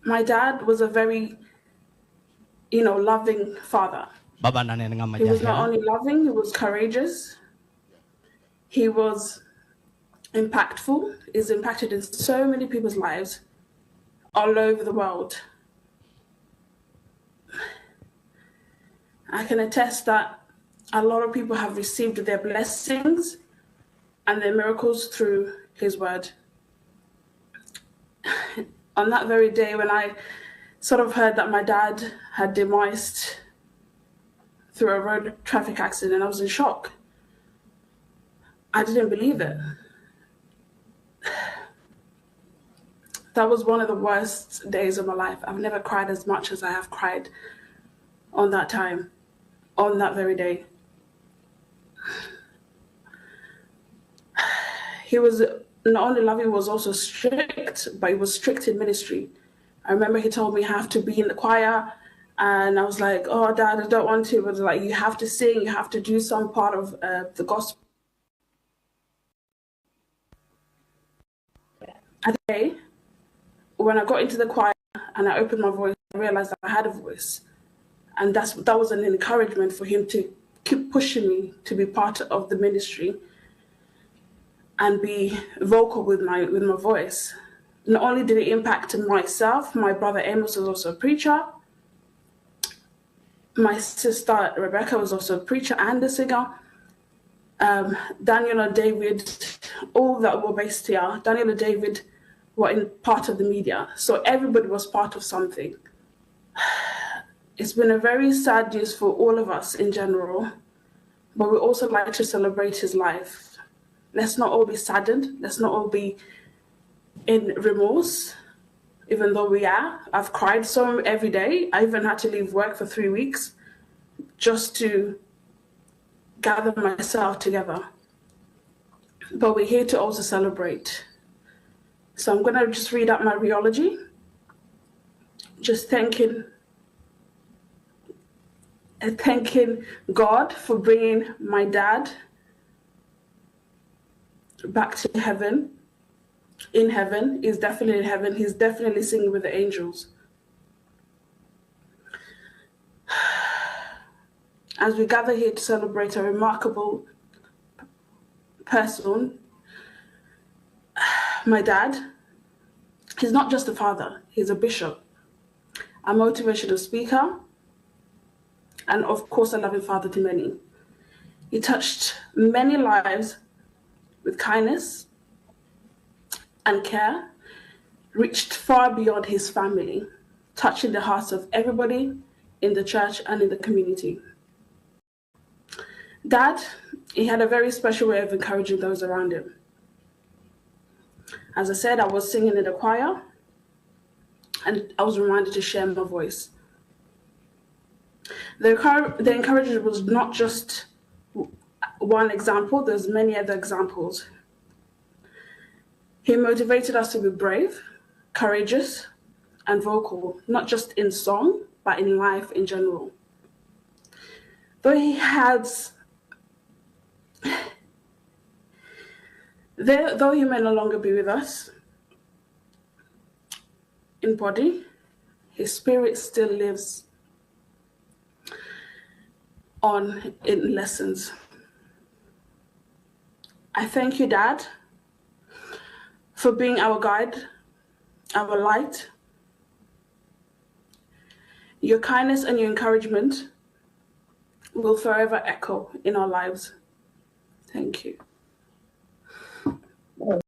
My dad was a very, loving father. He was not only loving, he was courageous. He was impactful. He's impacted in so many people's lives all over the world. I can attest that a lot of people have received their blessings and their miracles through his word. On that very day when I sort of heard that my dad had demised through a road traffic accident, I was in shock. I didn't believe it. That was one of the worst days of my life. I've never cried as much as I have cried on that time, on that very day. He was not only loving, he was also strict, but he was strict in ministry. I remember he told me I have to be in the choir, and I was like, oh, Dad, I don't want to. But like, you have to sing, you have to do some part of the gospel. At the day, when I got into the choir and I opened my voice, I realized that I had a voice. And that was an encouragement for him to keep pushing me to be part of the ministry and be vocal with my voice. Not only did it impact myself, my brother Amos was also a preacher. My sister Rebecca was also a preacher and a singer. Daniel and David, all that were based here, Daniel and David were in part of the media. So everybody was part of something. It's been a very sad news for all of us in general, but we also like to celebrate his life. Let's not all be saddened. Let's not all be in remorse, even though we are. I've cried so every day. I even had to leave work for 3 weeks just to gather myself together. But we're here to also celebrate. So I'm going to just read out my rheology, just thanking God for bringing my dad back to heaven. In heaven, he's definitely in heaven. He's definitely singing with the angels. As we gather here to celebrate a remarkable person, my dad, he's not just a father, he's a bishop, a motivational speaker, and of course a loving father to many. He touched many lives with kindness and care, reached far beyond his family, touching the hearts of everybody in the church and in the community. Dad, he had a very special way of encouraging those around him. As I said, I was singing in the choir, and I was reminded to share my voice. The encouragement was not just one example, there's many other examples. He motivated us to be brave, courageous, and vocal, not just in song, but in life in general. Though he may no longer be with us in body, his spirit still lives on in lessons. I thank you, Dad, for being our guide, our light. Your kindness and your encouragement will forever echo in our lives. Thank you.